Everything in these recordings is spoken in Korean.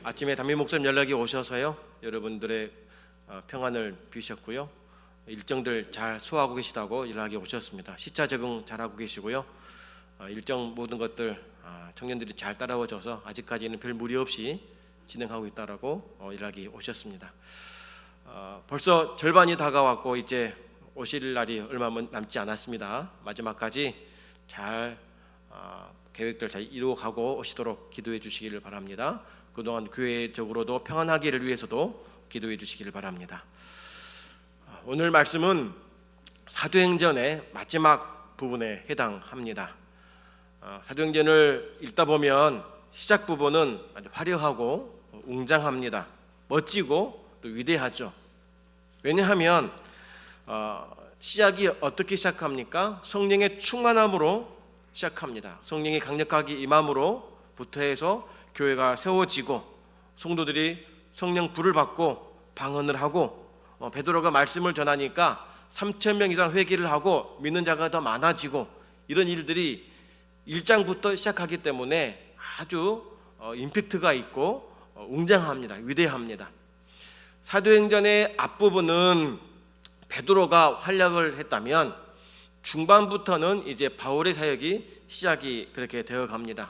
아침에 담임 목사님 연락이 오셔서요, 여러분들의 평안을 비우셨고요, 일정들 잘 수호하고 계시다고 연락이 오셨습니다. 시차 적응 잘하고 계시고요, 일정 모든 것들 청년들이 잘 따라와줘서 아직까지는 별 무리 없이 진행하고 있다라고 연락이 오셨습니다. 벌써 절반이 다가왔고 이제 오실 날이 얼마 남지 않았습니다. 마지막까지 잘 계획들 잘 이루어가고 오시도록 기도해 주시기를 바랍니다. 그동안 교회적으로도 평안하기를 위해서도 기도해 주시기를 바랍니다. 오늘 말씀은 사도행전의 마지막 부분에 해당합니다. 사도행전을 읽다 보면 시작 부분은 아주 화려하고 웅장합니다. 멋지고 또 위대하죠. 왜냐하면 시작이 어떻게 시작합니까? 성령의 충만함으로 시작합니다. 성령이 강력하게 임함으로부터 해서 교회가 세워지고 성도들이 성령 불을 받고 방언을 하고 베드로가 말씀을 전하니까 3,000명 이상 회개를 하고 믿는 자가 더 많아지고 이런 일들이 1장부터 시작하기 때문에 아주 임팩트가 있고 웅장합니다. 위대합니다. 사도행전의 앞부분은 베드로가 활약을 했다면 중반부터는 이제 바울의 사역이 시작이 그렇게 되어 갑니다.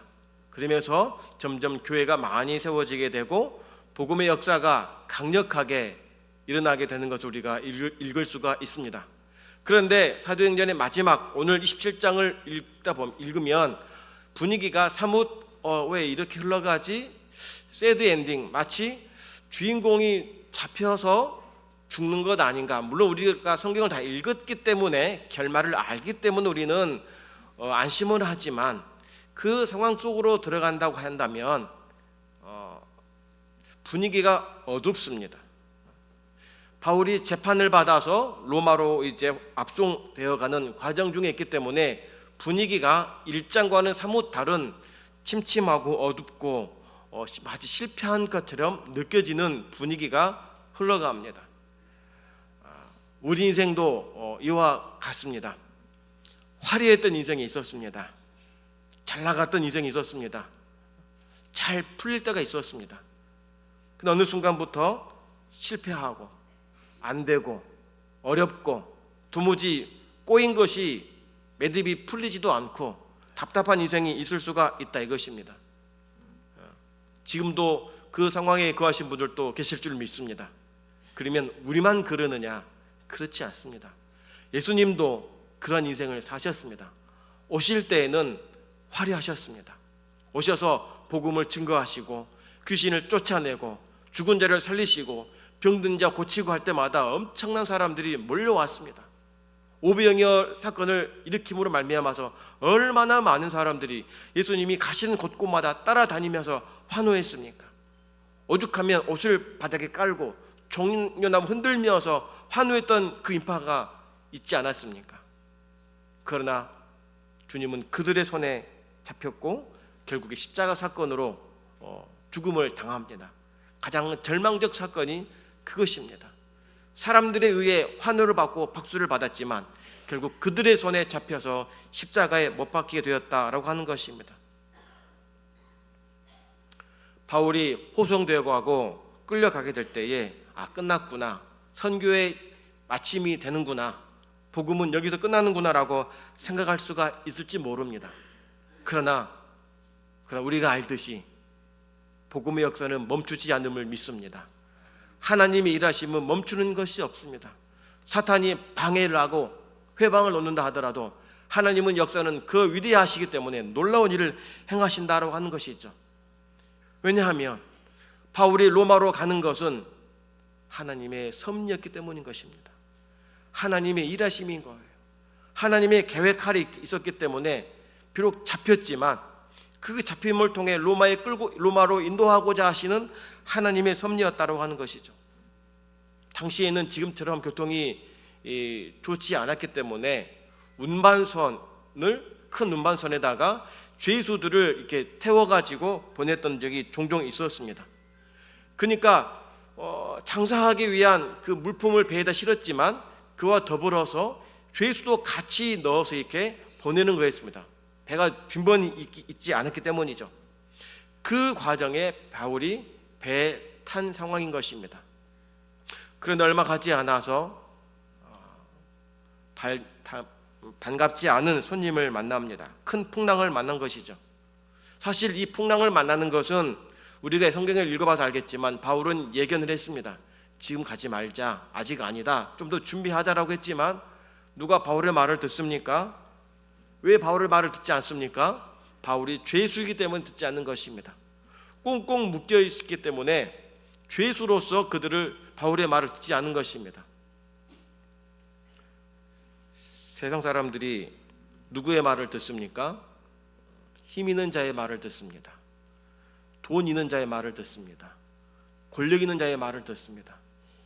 그러면서 점점 교회가 많이 세워지게 되고 복음의 역사가 강력하게 일어나게 되는 것을 우리가 읽을 수가 있습니다. 그런데 사도행전의 마지막 오늘 27장을 읽으면 분위기가 사뭇 왜 이렇게 흘러가지? 새드 엔딩, 마치 주인공이 잡혀서 죽는 것 아닌가. 물론 우리가 성경을 다 읽었기 때문에 결말을 알기 때문에 우리는 안심을 하지만 그 상황 속으로 들어간다고 한다면 분위기가 어둡습니다. 바울이 재판을 받아서 로마로 이제 압송되어가는 과정 중에 있기 때문에 분위기가 1장과는 사뭇 다른 침침하고 어둡고 마치 실패한 것처럼 느껴지는 분위기가 흘러갑니다. 우리 인생도 이와 같습니다. 화려했던 인생이 있었습니다. 잘 나갔던 인생이 있었습니다. 잘 풀릴 때가 있었습니다. 근데 어느 순간부터 실패하고 안 되고 어렵고 도무지 꼬인 것이 매듭이 풀리지도 않고 답답한 인생이 있을 수가 있다 이것입니다. 지금도 그 상황에 거하신 분들도 계실 줄 믿습니다. 그러면 우리만 그러느냐? 그렇지 않습니다. 예수님도 그런 인생을 사셨습니다. 오실 때에는 화려하셨습니다. 오셔서 복음을 증거하시고 귀신을 쫓아내고 죽은 자를 살리시고 병든 자 고치고 할 때마다 엄청난 사람들이 몰려왔습니다. 오병이어 사건을 일으킴으로 말미암아서 얼마나 많은 사람들이 예수님이 가시는 곳곳마다 따라다니면서 환호했습니까? 오죽하면 옷을 바닥에 깔고 종려나무 흔들면서 환호했던 그 인파가 있지 않았습니까? 그러나 주님은 그들의 손에 잡혔고 결국에 십자가 사건으로 죽음을 당합니다. 가장 절망적 사건이 그것입니다. 사람들에 의해 환호를 받고 박수를 받았지만 결국 그들의 손에 잡혀서 십자가에 못 박히게 되었다라고 하는 것입니다. 바울이 호송되고 끌려가게 될 때에 끝났구나, 선교의 마침이 되는구나, 복음은 여기서 끝나는구나라고 생각할 수가 있을지 모릅니다. 그러나 우리가 알듯이 복음의 역사는 멈추지 않음을 믿습니다. 하나님의 일하심은 멈추는 것이 없습니다. 사탄이 방해를 하고 회방을 놓는다 하더라도 하나님은 역사는 그 위대하시기 때문에 놀라운 일을 행하신다라고 하는 것이죠. 왜냐하면 바울이 로마로 가는 것은 하나님의 섭리였기 때문인 것입니다. 하나님의 일하심인 거예요. 하나님의 계획할이 있었기 때문에 비록 잡혔지만 그 잡힘을 통해 로마로 인도하고자 하시는 하나님의 섭리였다고 하는 것이죠. 당시에는 지금처럼 교통이 좋지 않았기 때문에 큰 운반선에다가 죄수들을 이렇게 태워가지고 보냈던 적이 종종 있었습니다. 그러니까 장사하기 위한 그 물품을 배에다 실었지만 그와 더불어서 죄수도 같이 넣어서 이렇게 보내는 거였습니다. 배가 빈번히 있지 않았기 때문이죠. 그 과정에 바울이 배에 탄 상황인 것입니다. 그런데 얼마 가지 않아서 반갑지 않은 손님을 만납니다. 큰 풍랑을 만난 것이죠. 사실 이 풍랑을 만나는 것은 우리가 성경을 읽어봐서 알겠지만 바울은 예견을 했습니다. 지금 가지 말자, 아직 아니다, 좀 더 준비하자라고 했지만 누가 바울의 말을 듣습니까? 왜 바울의 말을 듣지 않습니까? 바울이 죄수이기 때문에 듣지 않는 것입니다. 꽁꽁 묶여 있기 때문에 죄수로서 바울의 말을 듣지 않는 것입니다. 세상 사람들이 누구의 말을 듣습니까? 힘 있는 자의 말을 듣습니다. 돈 있는 자의 말을 듣습니다. 권력 있는 자의 말을 듣습니다.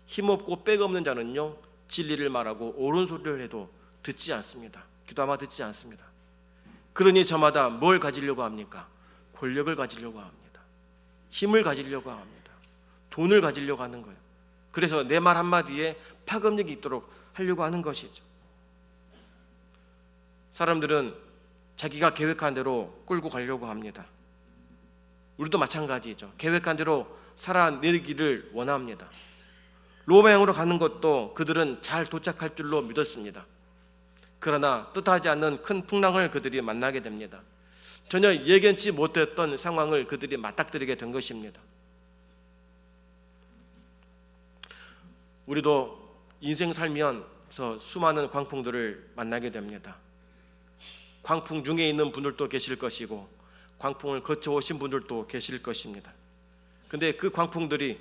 힘없고 빽 없는 자는요, 진리를 말하고 옳은 소리를 해도 듣지 않습니다. 기도하마 듣지 않습니다. 그러니 저마다 뭘 가지려고 합니까? 권력을 가지려고 합니다. 힘을 가지려고 합니다. 돈을 가지려고 하는 거예요. 그래서 내 말 한마디에 파급력이 있도록 하려고 하는 것이죠. 사람들은 자기가 계획한 대로 끌고 가려고 합니다. 우리도 마찬가지죠. 계획한 대로 살아내기를 원합니다. 로마형으로 가는 것도 그들은 잘 도착할 줄로 믿었습니다. 그러나 뜻하지 않는 큰 풍랑을 그들이 만나게 됩니다. 전혀 예견치 못했던 상황을 그들이 맞닥뜨리게 된 것입니다. 우리도 인생 살면서 수많은 광풍들을 만나게 됩니다. 광풍 중에 있는 분들도 계실 것이고 광풍을 거쳐오신 분들도 계실 것입니다. 근데 그 광풍들이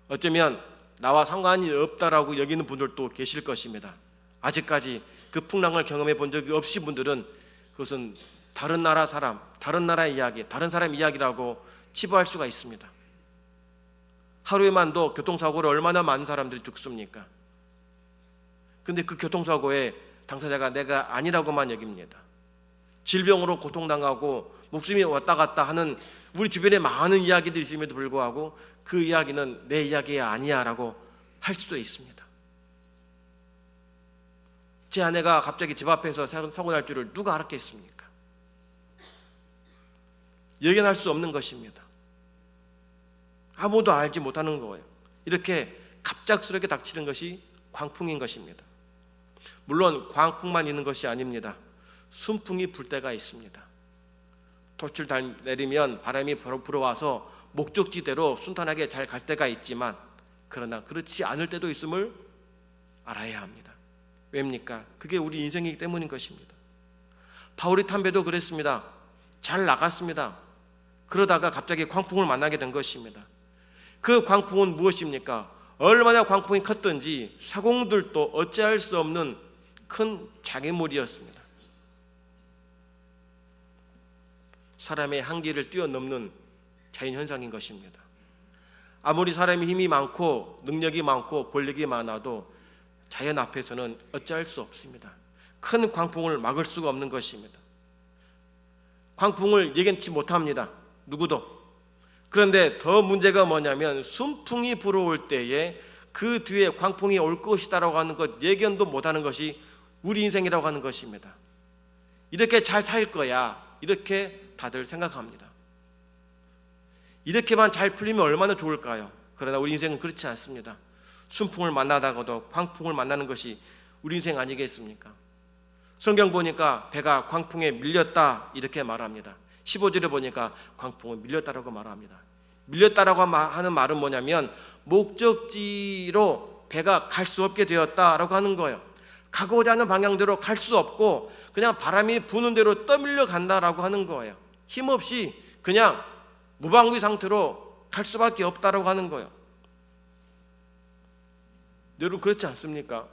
어쩌면 나와 상관이 없다라고 여기는 분들도 계실 것입니다. 아직까지 그 풍랑을 경험해 본 적이 없으신 분들은 그것은 다른 나라 사람, 다른 나라의 이야기, 다른 사람 이야기라고 치부할 수가 있습니다. 하루에만도 교통사고로 얼마나 많은 사람들이 죽습니까? 근데 그 교통사고의 당사자가 내가 아니라고만 여깁니다. 질병으로 고통당하고 목숨이 왔다 갔다 하는 우리 주변에 많은 이야기들이 있음에도 불구하고 그 이야기는 내 이야기 아니야 라고 할 수도 있습니다. 제 아내가 갑자기 집 앞에서 사고 날 줄을 누가 알았겠습니까? 예견할 수 없는 것입니다. 아무도 알지 못하는 거예요. 이렇게 갑작스럽게 닥치는 것이 광풍인 것입니다. 물론 광풍만 있는 것이 아닙니다. 순풍이 불 때가 있습니다. 돛을 내리면 바람이 불어와서 목적지대로 순탄하게 잘 갈 때가 있지만 그러나 그렇지 않을 때도 있음을 알아야 합니다. 왜입니까? 그게 우리 인생이기 때문인 것입니다. 바울이 탄 배도 그랬습니다. 잘 나갔습니다. 그러다가 갑자기 광풍을 만나게 된 것입니다. 그 광풍은 무엇입니까? 얼마나 광풍이 컸든지 사공들도 어찌할 수 없는 큰 장애물이었습니다. 사람의 한계를 뛰어넘는 자연현상인 것입니다. 아무리 사람이 힘이 많고 능력이 많고 권력이 많아도 자연 앞에서는 어찌할 수 없습니다. 큰 광풍을 막을 수가 없는 것입니다. 광풍을 예견치 못합니다. 누구도. 그런데 더 문제가 뭐냐면 순풍이 불어올 때에 그 뒤에 광풍이 올 것이다라고 하는 것 예견도 못하는 것이 우리 인생이라고 하는 것입니다. 이렇게 잘 살 거야 이렇게 다들 생각합니다. 이렇게만 잘 풀리면 얼마나 좋을까요? 그러나 우리 인생은 그렇지 않습니다. 순풍을 만나다가도 광풍을 만나는 것이 우리 인생 아니겠습니까? 성경 보니까 배가 광풍에 밀렸다 이렇게 말합니다. 15절에 보니까 광풍에 밀렸다라고 말합니다. 밀렸다라고 하는 말은 뭐냐면 목적지로 배가 갈 수 없게 되었다라고 하는 거예요. 가고자 하는 방향대로 갈 수 없고 그냥 바람이 부는 대로 떠밀려 간다라고 하는 거예요. 힘없이 그냥 무방비 상태로 갈 수밖에 없다라고 하는 거예요. 여러분 그렇지 않습니까?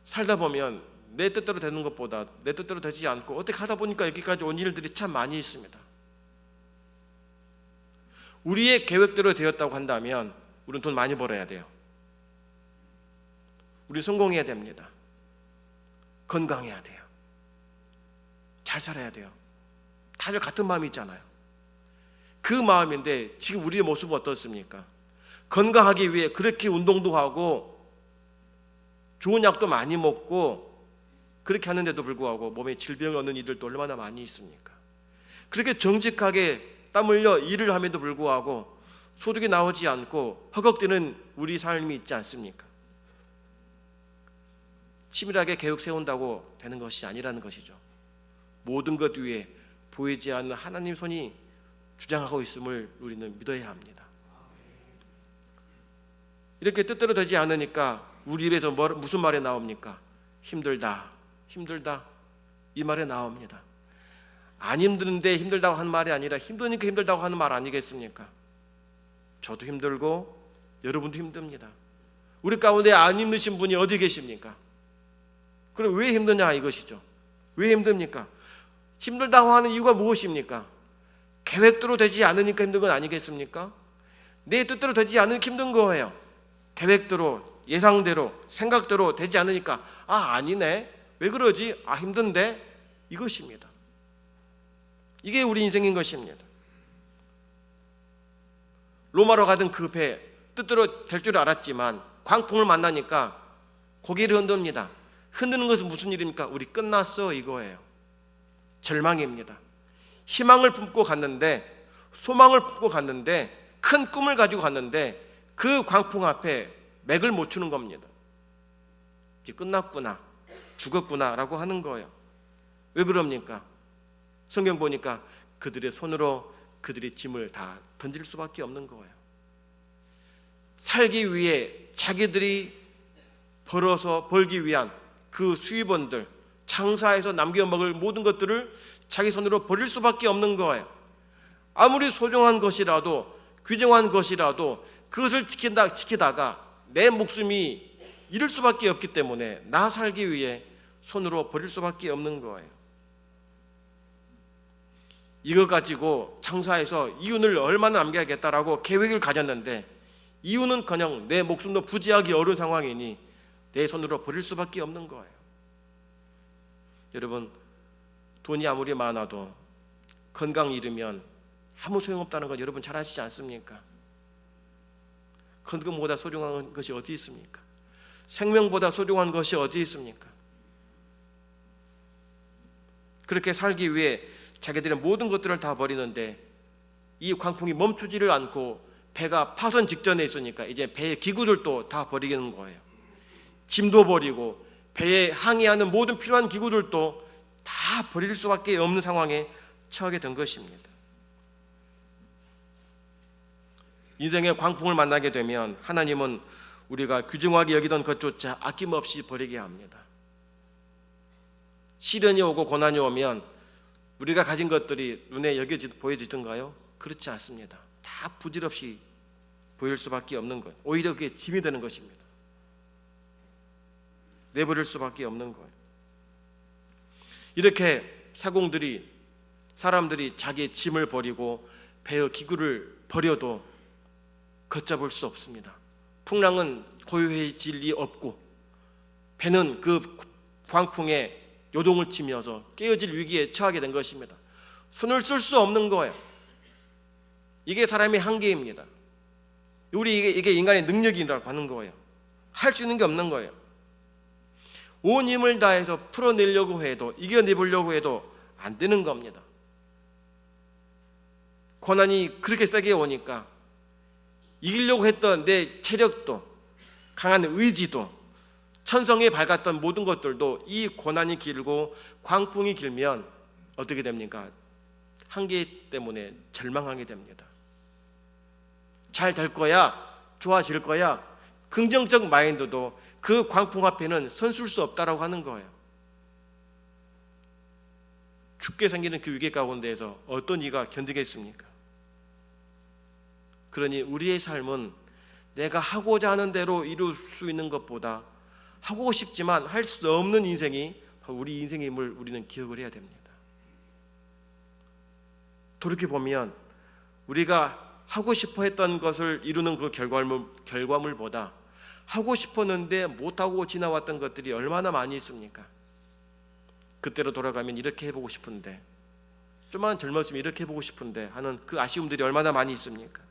살다 보면 내 뜻대로 되는 것보다 내 뜻대로 되지 않고 어떻게 하다 보니까 여기까지 온 일들이 참 많이 있습니다. 우리의 계획대로 되었다고 한다면 우리는 돈 많이 벌어야 돼요. 우리 성공해야 됩니다. 건강해야 돼요. 잘 살아야 돼요. 다들 같은 마음이 있잖아요. 그 마음인데 지금 우리의 모습은 어떻습니까? 건강하기 위해 그렇게 운동도 하고 좋은 약도 많이 먹고 그렇게 하는데도 불구하고 몸에 질병을 얻는 이들도 얼마나 많이 있습니까? 그렇게 정직하게 땀 흘려 일을 함에도 불구하고 소득이 나오지 않고 허걱대는 우리 삶이 있지 않습니까? 치밀하게 계획 세운다고 되는 것이 아니라는 것이죠. 모든 것 위에 보이지 않는 하나님 손이 주장하고 있음을 우리는 믿어야 합니다. 이렇게 뜻대로 되지 않으니까 우리 입에서 무슨 말이 나옵니까? 힘들다, 힘들다, 이 말이 나옵니다. 안 힘드는데 힘들다고 하는 말이 아니라 힘드니까 힘들다고 하는 말 아니겠습니까? 저도 힘들고 여러분도 힘듭니다. 우리 가운데 안 힘드신 분이 어디 계십니까? 그럼 왜 힘드냐 이것이죠. 왜 힘듭니까? 힘들다고 하는 이유가 무엇입니까? 계획대로 되지 않으니까 힘든 건 아니겠습니까? 내 뜻대로 되지 않으니까 힘든 거예요. 계획대로, 예상대로, 생각대로 되지 않으니까 아니네, 왜 그러지? 힘든데, 이것입니다. 이게 우리 인생인 것입니다. 로마로 가던 그 배, 뜻대로 될 줄 알았지만 광풍을 만나니까 고개를 흔듭니다. 흔드는 것은 무슨 일입니까? 우리 끝났어, 이거예요. 절망입니다. 희망을 품고 갔는데, 소망을 품고 갔는데, 큰 꿈을 가지고 갔는데 그 광풍 앞에 맥을 못 추는 겁니다. 이제 끝났구나, 죽었구나 라고 하는 거예요. 왜 그럽니까? 성경 보니까 그들의 손으로 그들의 짐을 다 던질 수밖에 없는 거예요. 살기 위해 자기들이 벌기 위한 그 수입원들, 장사해서 남겨먹을 모든 것들을 자기 손으로 버릴 수밖에 없는 거예요. 아무리 소중한 것이라도, 귀중한 것이라도 그것을 지키다가 내 목숨이 잃을 수밖에 없기 때문에 나 살기 위해 손으로 버릴 수밖에 없는 거예요. 이거 가지고 장사해서 이윤을 얼마나 남겨야겠다라고 계획을 가졌는데 이윤은커녕 내 목숨도 부지하기 어려운 상황이니 내 손으로 버릴 수밖에 없는 거예요. 여러분, 돈이 아무리 많아도 건강 잃으면 아무 소용없다는 거 여러분 잘 아시지 않습니까? 건강보다 소중한 것이 어디 있습니까? 생명보다 소중한 것이 어디 있습니까? 그렇게 살기 위해 자기들의 모든 것들을 다 버리는데 이 광풍이 멈추지를 않고 배가 파선 직전에 있으니까 이제 배의 기구들도 다 버리는 거예요. 짐도 버리고 배에 항해하는 모든 필요한 기구들도 다 버릴 수밖에 없는 상황에 처하게 된 것입니다. 인생의 광풍을 만나게 되면 하나님은 우리가 귀중하게 여기던 것조차 아낌없이 버리게 합니다. 시련이 오고 고난이 오면 우리가 가진 것들이 눈에 보여지던가요? 그렇지 않습니다. 다 부질없이 보일 수밖에 없는 것, 오히려 그게 짐이 되는 것입니다. 내버릴 수밖에 없는 거예요. 이렇게 사람들이 자기의 짐을 버리고 배의 기구를 버려도 걷잡을 수 없습니다. 풍랑은 고요해질 리 없고 배는 그 광풍에 요동을 치면서 깨어질 위기에 처하게 된 것입니다. 손을 쓸 수 없는 거예요. 이게 사람의 한계입니다. 이게 인간의 능력이라고 하는 거예요. 할 수 있는 게 없는 거예요. 온 힘을 다해서 풀어내려고 해도, 이겨내보려고 해도 안 되는 겁니다. 고난이 그렇게 세게 오니까 이기려고 했던 내 체력도, 강한 의지도, 천성에 밝았던 모든 것들도 이 고난이 길고 광풍이 길면 어떻게 됩니까? 한계 때문에 절망하게 됩니다. 잘 될 거야, 좋아질 거야, 긍정적 마인드도 그 광풍 앞에는 선쓸 수 없다라고 하는 거예요. 춥게 생기는 그 위기 가운데에서 어떤 이가 견디겠습니까? 그러니 우리의 삶은 내가 하고자 하는 대로 이룰 수 있는 것보다 하고 싶지만 할 수 없는 인생이 우리 인생임을 우리는 기억을 해야 됩니다. 돌이켜보면 우리가 하고 싶어 했던 것을 이루는 그 결과물보다 하고 싶었는데 못하고 지나왔던 것들이 얼마나 많이 있습니까? 그때로 돌아가면 이렇게 해보고 싶은데, 좀만 젊었으면 이렇게 해보고 싶은데 하는 그 아쉬움들이 얼마나 많이 있습니까?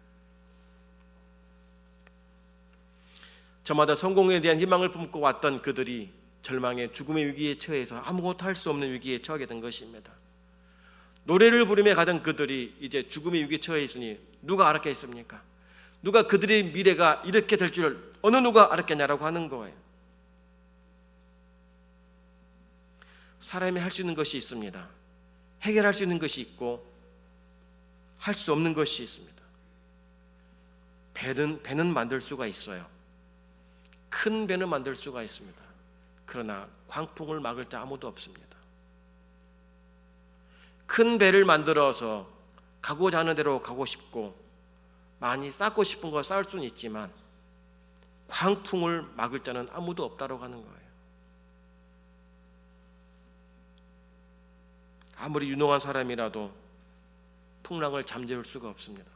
저마다 성공에 대한 희망을 품고 왔던 그들이 절망의 죽음의 위기에 처해서 아무것도 할 수 없는 위기에 처하게 된 것입니다. 노래를 부르며 가던 그들이 이제 죽음의 위기에 처해 있으니 누가 알았겠습니까? 누가 그들의 미래가 이렇게 될 줄 어느 누가 알았겠냐라고 하는 거예요. 사람이 할 수 있는 것이 있습니다. 해결할 수 있는 것이 있고 할 수 없는 것이 있습니다. 배는 만들 수가 있어요. 큰 배는 만들 수가 있습니다. 그러나 광풍을 막을 자 아무도 없습니다. 큰 배를 만들어서 가고자 하는 대로 가고 싶고 많이 쌓고 싶은 거 쌓을 수는 있지만 광풍을 막을 자는 아무도 없다고 하는 거예요. 아무리 유능한 사람이라도 풍랑을 잠재울 수가 없습니다.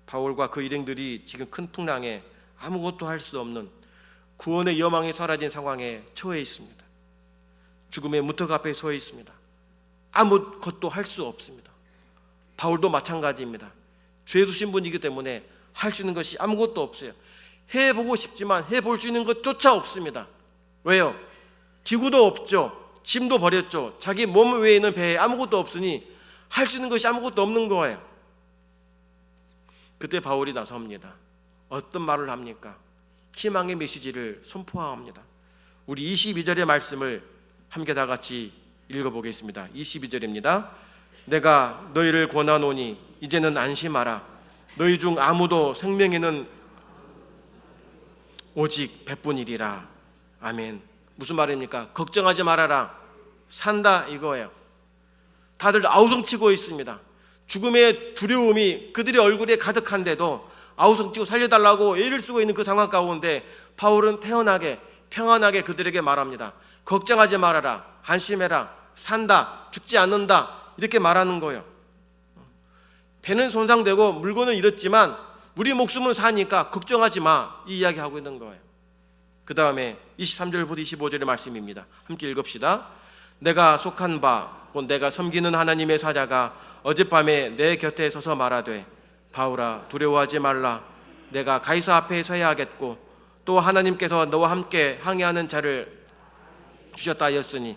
바울과 그 일행들이 지금 큰 풍랑에 아무것도 할 수 없는 구원의 여망이 사라진 상황에 처해 있습니다. 죽음의 문턱 앞에 서 있습니다. 아무것도 할 수 없습니다. 바울도 마찬가지입니다. 죄 수신 분이기 때문에 할 수 있는 것이 아무것도 없어요. 해보고 싶지만 해볼 수 있는 것조차 없습니다. 왜요? 기구도 없죠. 짐도 버렸죠. 자기 몸 외에 있는 배에 아무것도 없으니 할 수 있는 것이 아무것도 없는 거예요. 그때 바울이 나섭니다. 어떤 말을 합니까? 희망의 메시지를 선포합니다. 우리 22절의 말씀을 함께 다 같이 읽어보겠습니다. 22절입니다. 내가 너희를 권하노니 이제는 안심하라. 너희 중 아무도 생명에는 오직 배뿐이리라. 아멘. 무슨 말입니까? 걱정하지 말아라. 산다 이거예요. 다들 아우성치고 있습니다. 죽음의 두려움이 그들의 얼굴에 가득한데도 아우성치고 살려달라고 애를 쓰고 있는 그 상황 가운데 바울은 태연하게 평안하게 그들에게 말합니다. 걱정하지 말아라. 안심해라. 산다. 죽지 않는다. 이렇게 말하는 거예요. 배는 손상되고 물건은 잃었지만 우리 목숨은 사니까 걱정하지 마. 이 이야기하고 있는 거예요. 그 다음에 23절부터 25절의 말씀입니다. 함께 읽읍시다. 내가 속한 바 곧 내가 섬기는 하나님의 사자가 어젯밤에 내 곁에 서서 말하되 바울아 두려워하지 말라. 내가 가이사 앞에 서야 하겠고 또 하나님께서 너와 함께 항해하는 자를 주셨다 하였으니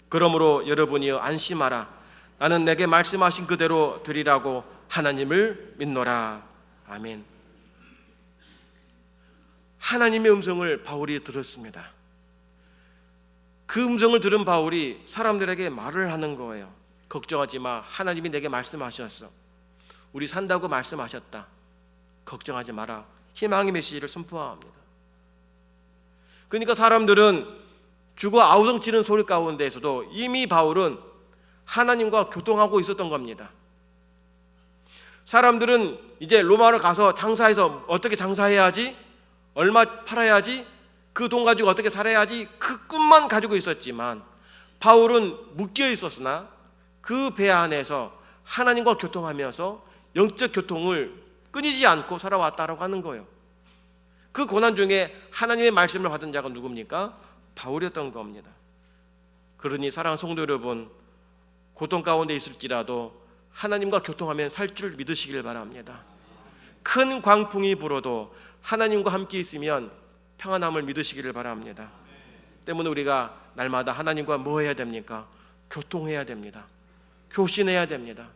그러므로 여러분이여 안심하라. 나는 내게 말씀하신 그대로 되리라고 하나님을 믿노라. 아멘. 하나님의 음성을 바울이 들었습니다. 그 음성을 들은 바울이 사람들에게 말을 하는 거예요. 걱정하지 마. 하나님이 내게 말씀하셨어. 우리 산다고 말씀하셨다. 걱정하지 마라. 희망의 메시지를 선포합니다. 그러니까 사람들은 죽어 아우성치는 소리 가운데에서도 이미 바울은 하나님과 교통하고 있었던 겁니다. 사람들은 이제 로마를 가서 장사해서 어떻게 장사해야지, 얼마 팔아야지, 그 돈 가지고 어떻게 살아야지, 그 꿈만 가지고 있었지만 바울은 묶여 있었으나 그 배 안에서 하나님과 교통하면서 영적 교통을 끊이지 않고 살아왔다라고 하는 거예요. 그 고난 중에 하나님의 말씀을 받은 자가 누굽니까? 바울이었던 겁니다. 그러니 사랑하는 성도 여러분, 고통 가운데 있을지라도 하나님과 교통하면 살 줄 믿으시길 바랍니다. 큰 광풍이 불어도 하나님과 함께 있으면 평안함을 믿으시기를 바랍니다. 때문에 우리가 날마다 하나님과 뭐 해야 됩니까? 교통해야 됩니다. 교신해야 됩니다.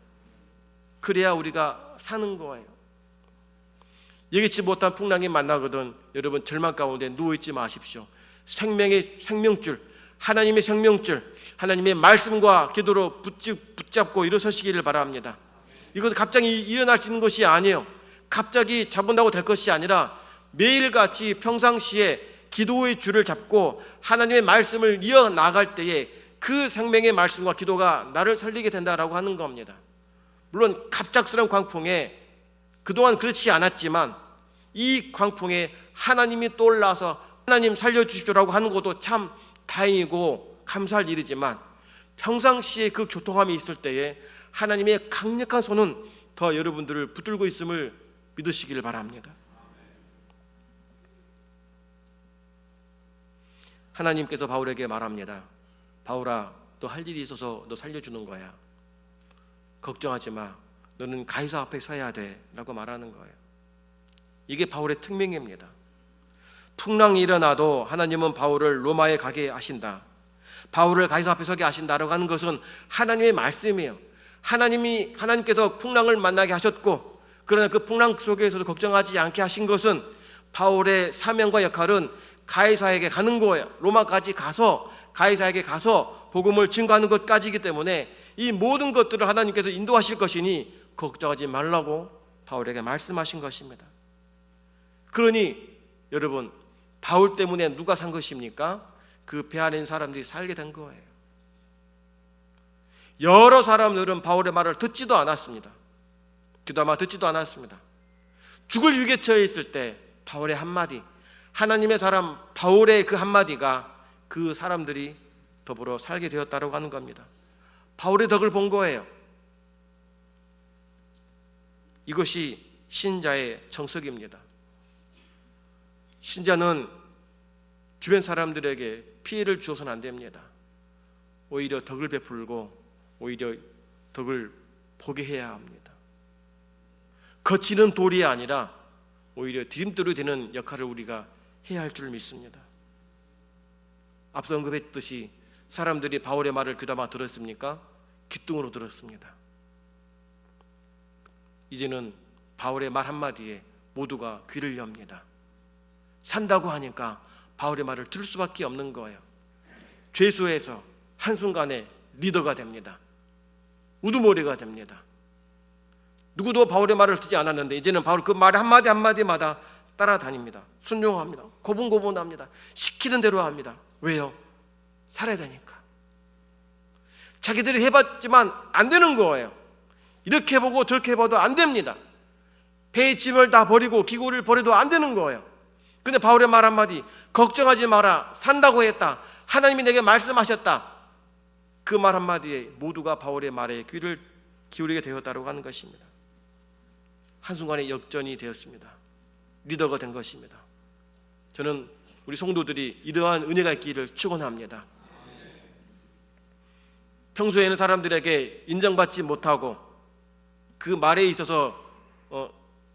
그래야 우리가 사는 거예요. 예기치 못한 풍랑이 만나거든 여러분 절망 가운데 누워있지 마십시오. 생명의 생명줄, 하나님의 생명줄, 하나님의 말씀과 기도로 붙잡고 일어서시기를 바랍니다. 이것은 갑자기 일어날 수 있는 것이 아니에요. 갑자기 잡은다고 될 것이 아니라 매일같이 평상시에 기도의 줄을 잡고 하나님의 말씀을 이어나갈 때에 그 생명의 말씀과 기도가 나를 살리게 된다라고 하는 겁니다. 물론 갑작스러운 광풍에 그동안 그렇지 않았지만 이 광풍에 하나님이 떠올라서 하나님 살려주십시오라고 하는 것도 참 다행이고 감사할 일이지만 평상시에 그 교통함이 있을 때에 하나님의 강력한 손은 더 여러분들을 붙들고 있음을 믿으시기를 바랍니다. 하나님께서 바울에게 말합니다. 바울아, 너 할 일이 있어서 너 살려주는 거야. 걱정하지 마. 너는 가이사 앞에 서야 돼 라고 말하는 거예요. 이게 바울의 특명입니다. 풍랑이 일어나도 하나님은 바울을 로마에 가게 하신다. 바울을 가이사 앞에 서게 하신다라고 하는 것은 하나님의 말씀이에요. 하나님께서 풍랑을 만나게 하셨고, 그러나 그 풍랑 속에서도 걱정하지 않게 하신 것은 바울의 사명과 역할은 가이사에게 가는 거예요. 로마까지 가서 가이사에게 가서 복음을 증거하는 것까지이기 때문에 이 모든 것들을 하나님께서 인도하실 것이니 걱정하지 말라고 바울에게 말씀하신 것입니다. 그러니 여러분, 바울 때문에 누가 산 것입니까? 그 배 안에 있는 사람들이 살게 된 거예요. 여러 사람들은 바울의 말을 듣지도 않았습니다. 귀담아 듣지도 않았습니다. 죽을 위기에 처해 있을 때 바울의 한마디, 하나님의 사람 바울의 그 한마디가 그 사람들이 더불어 살게 되었다고 하는 겁니다. 바울의 덕을 본 거예요. 이것이 신자의 정석입니다. 신자는 주변 사람들에게 피해를 주어서는 안 됩니다. 오히려 덕을 베풀고 오히려 덕을 보게 해야 합니다. 거치는 돌이 아니라 오히려 디딤돌이 되는 역할을 우리가 해야 할 줄 믿습니다. 앞서 언급했듯이 사람들이 바울의 말을 귀담아 들었습니까? 귓등으로 들었습니다. 이제는 바울의 말 한마디에 모두가 귀를 엽니다. 산다고 하니까 바울의 말을 들을 수밖에 없는 거예요. 죄수에서 한순간에 리더가 됩니다. 우두머리가 됩니다. 누구도 바울의 말을 듣지 않았는데 이제는 바울 그 말 한마디 한마디마다 따라다닙니다. 순종합니다. 고분고분합니다. 시키는 대로 합니다. 왜요? 살아야 되니까. 자기들이 해봤지만 안 되는 거예요. 이렇게 보고 저렇게 봐도 안 됩니다. 배의 짐을 다 버리고 기구를 버려도 안 되는 거예요. 근데 바울의 말 한마디, 걱정하지 마라, 산다고 했다, 하나님이 내게 말씀하셨다, 그 말 한마디에 모두가 바울의 말에 귀를 기울이게 되었다고 하는 것입니다. 한순간에 역전이 되었습니다. 리더가 된 것입니다. 저는 우리 성도들이 이러한 은혜가 있기를 축원합니다. 평소에는 사람들에게 인정받지 못하고 그 말에 있어서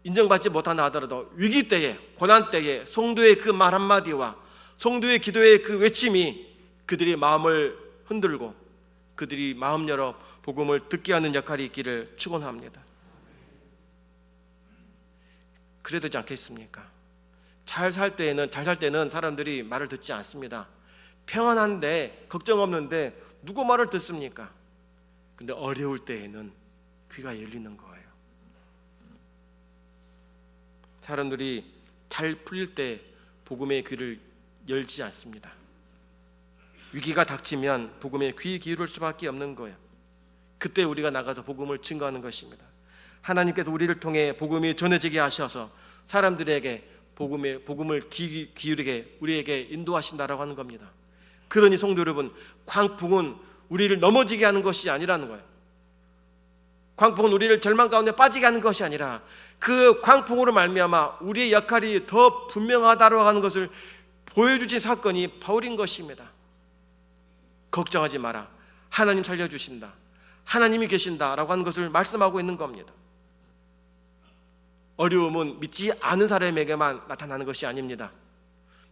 인정받지 못한다 하더라도 위기 때에, 고난 때에 성도의 그 말 한마디와 성도의 기도의 그 외침이 그들의 마음을 흔들고 그들이 마음 열어 복음을 듣게 하는 역할이 있기를 축원합니다. 그래야 되지 않겠습니까? 잘 살 때는 사람들이 말을 듣지 않습니다. 평안한데, 걱정 없는데 누구 말을 듣습니까? 근데 어려울 때에는 귀가 열리는 거예요. 사람들이 잘 풀릴 때 복음의 귀를 열지 않습니다. 위기가 닥치면 복음에 귀 기울일 수밖에 없는 거예요. 그때 우리가 나가서 복음을 증거하는 것입니다. 하나님께서 우리를 통해 복음이 전해지게 하셔서 사람들에게 복음을 기울이게 우리에게 인도하신다라고 하는 겁니다. 그러니 성도 여러분, 광풍은 우리를 넘어지게 하는 것이 아니라는 거예요. 광풍은 우리를 절망 가운데 빠지게 하는 것이 아니라 그 광풍으로 말미암아 우리의 역할이 더 분명하다라고 하는 것을 보여주신 사건이 바울인 것입니다. 걱정하지 마라, 하나님 살려주신다, 하나님이 계신다라고 하는 것을 말씀하고 있는 겁니다. 어려움은 믿지 않은 사람에게만 나타나는 것이 아닙니다.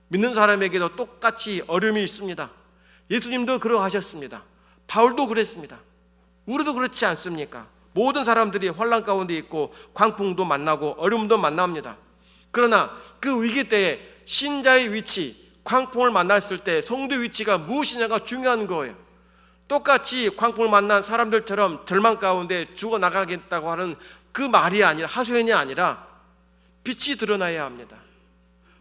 믿는 사람에게도 똑같이 어려움이 있습니다. 예수님도 그러하셨습니다. 바울도 그랬습니다. 우리도 그렇지 않습니까? 모든 사람들이 환난 가운데 있고 광풍도 만나고 어려움도 만납니다. 그러나 그 위기 때에 신자의 위치, 광풍을 만났을 때 성도의 위치가 무엇이냐가 중요한 거예요. 똑같이 광풍을 만난 사람들처럼 절망 가운데 죽어나가겠다고 하는 그 말이 아니라, 하소연이 아니라 빛이 드러나야 합니다.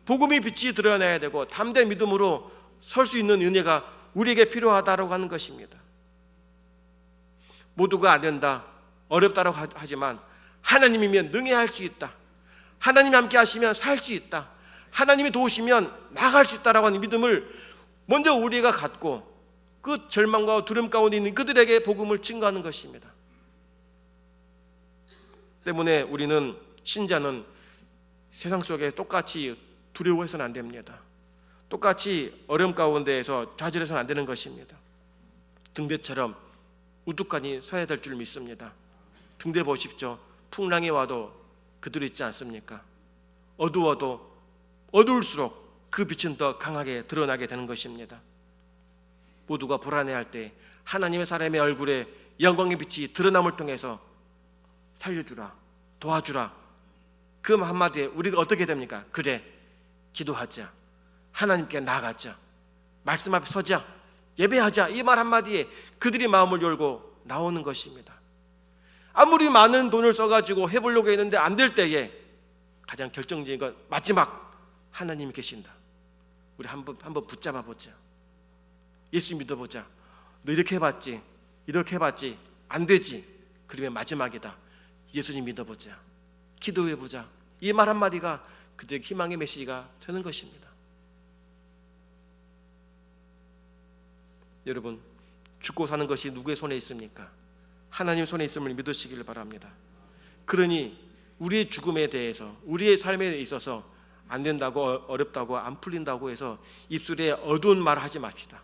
복음이 빛이 드러나야 되고 담대한 믿음으로 설 수 있는 은혜가 우리에게 필요하다고 하는 것입니다. 모두가 안 된다, 어렵다고 하지만 하나님이면 능히 할 수 있다, 하나님이 함께 하시면 살 수 있다, 하나님이 도우시면 나갈 수 있다라고 하는 믿음을 먼저 우리가 갖고 그 절망과 두려움 가운데 있는 그들에게 복음을 증거하는 것입니다. 때문에 우리는, 신자는 세상 속에 똑같이 두려워해서는 안 됩니다. 똑같이 어려움 가운데에서 좌절해서는 안 되는 것입니다. 등대처럼 우뚝하니 서야 될 줄 믿습니다. 등대 보십시오. 풍랑이 와도 그대로 있지 않습니까? 어두울수록 그 빛은 더 강하게 드러나게 되는 것입니다. 모두가 불안해할 때 하나님의 사람의 얼굴에 영광의 빛이 드러남을 통해서 살려주라, 도와주라, 그 한마디에 우리가 어떻게 됩니까? 그래, 기도하자, 하나님께 나아가자, 말씀 앞에 서자, 예배하자, 이 말 한마디에 그들이 마음을 열고 나오는 것입니다. 아무리 많은 돈을 써가지고 해보려고 했는데 안 될 때에 가장 결정적인 건 마지막 하나님이 계신다. 우리 한번 붙잡아 보자. 예수 믿어보자. 너 이렇게 해봤지, 이렇게 해봤지, 안 되지. 그러면 마지막이다. 예수님 믿어보자, 기도해보자. 이 말 한마디가 그들의 희망의 메시지가 되는 것입니다. 여러분, 죽고 사는 것이 누구의 손에 있습니까? 하나님 손에 있음을 믿으시길 바랍니다. 그러니 우리의 죽음에 대해서, 우리의 삶에 있어서 안 된다고, 어렵다고, 안 풀린다고 해서 입술에 어두운 말 하지 맙시다.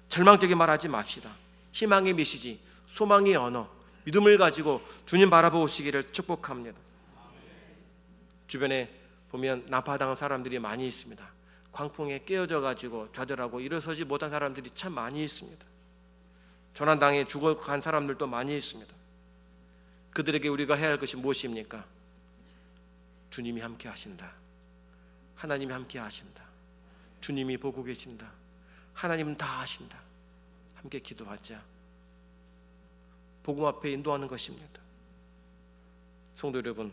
절망적인 말 하지 맙시다. 희망의 메시지, 소망의 언어, 믿음을 가지고 주님 바라보시기를 축복합니다. 주변에 보면 난파당한 사람들이 많이 있습니다. 광풍에 깨어져 가지고 좌절하고 일어서지 못한 사람들이 참 많이 있습니다. 조난당해 죽어간 사람들도 많이 있습니다. 그들에게 우리가 해야 할 것이 무엇입니까? 주님이 함께 하신다. 하나님이 함께 하신다. 주님이 보고 계신다. 하나님은 다 하신다. 함께 기도하자. 복음 앞에 인도하는 것입니다. 성도 여러분,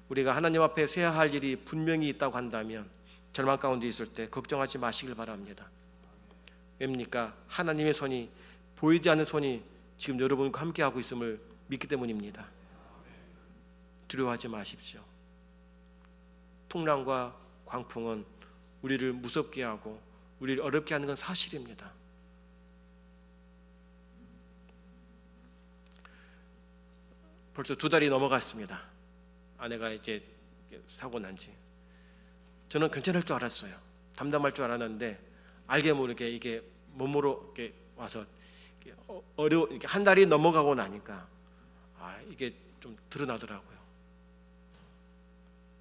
우리가 하나님 앞에 서야 할 일이 분명히 있다고 한다면 절망 가운데 있을 때 걱정하지 마시길 바랍니다. 왜입니까? 하나님의 손이, 보이지 않는 손이 지금 여러분과 함께하고 있음을 믿기 때문입니다. 두려워하지 마십시오. 풍랑과 광풍은 우리를 무섭게 하고 우리를 어렵게 하는 건 사실입니다. 벌써 2달이 넘어갔습니다. 아내가 이제 사고 난 지. 저는 괜찮을 줄 알았어요. 담담할 줄 알았는데 알게 모르게 이게 몸으로 이렇게 와서 어려워, 이렇게 한 달이 넘어가고 나니까 이게 좀 드러나더라고요.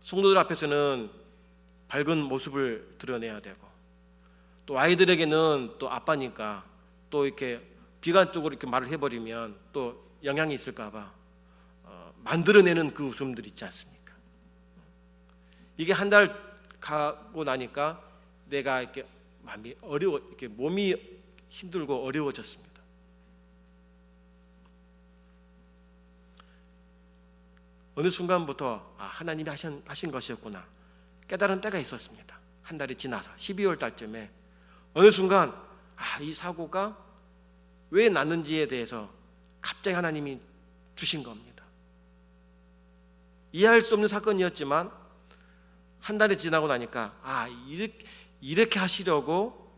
성도들 앞에서는 밝은 모습을 드러내야 되고, 또 아이들에게는 또 아빠니까 또 이렇게 비관적으로 이렇게 말을 해버리면 또 영향이 있을까봐 만들어내는 그 웃음들 있지 않습니까? 이게 한 달 가고 나니까 내가 이렇게 마음이 이렇게 몸이 힘들고 어려워졌습니다. 어느 순간부터 하나님이 하신 것이었구나 깨달은 때가 있었습니다. 한 달이 지나서 12월 달쯤에 어느 순간 이 사고가 왜 났는지에 대해서 갑자기 하나님이 주신 겁니다. 이해할 수 없는 사건이었지만 한 달이 지나고 나니까 이렇게 하시려고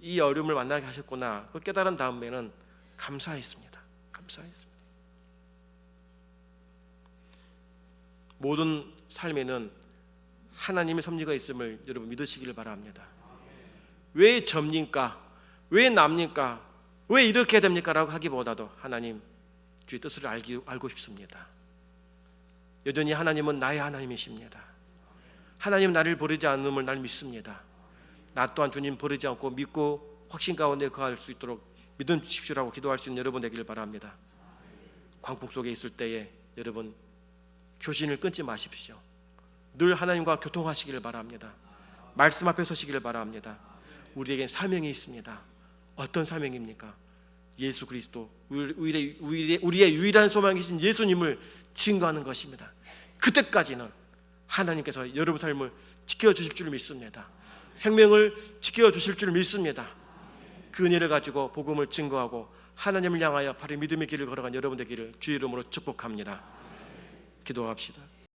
이 어려움을 만나게 하셨구나, 그 깨달은 다음에는 감사했습니다. 모든 삶에는 하나님의 섭리가 있음을 여러분 믿으시기를 바랍니다. 왜 접니까? 왜 납니까? 왜 이렇게 됩니까? 라고 하기보다도 하나님, 주의 뜻을 알고 싶습니다. 여전히 하나님은 나의 하나님이십니다. 하나님 나를 버리지 않음을 날 믿습니다. 나 또한 주님 버리지 않고 믿고 확신 가운데 거할 수 있도록 믿음 주십시오라고 기도할 수 있는 여러분 되기를 바랍니다. 광풍 속에 있을 때에 여러분 교신을 끊지 마십시오. 늘 하나님과 교통하시기를 바랍니다. 말씀 앞에 서시기를 바랍니다. 우리에겐 사명이 있습니다. 어떤 사명입니까? 예수 그리스도, 우리의 유일한 소망이신 예수님을 증거하는 것입니다. 그때까지는 하나님께서 여러분 삶을 지켜주실 줄 믿습니다. 생명을 지켜주실 줄 믿습니다. 그 은혜를 가지고 복음을 증거하고 하나님을 향하여 바른 믿음의 길을 걸어간 여러분 되기를 주의 이름으로 축복합니다. 기도합시다.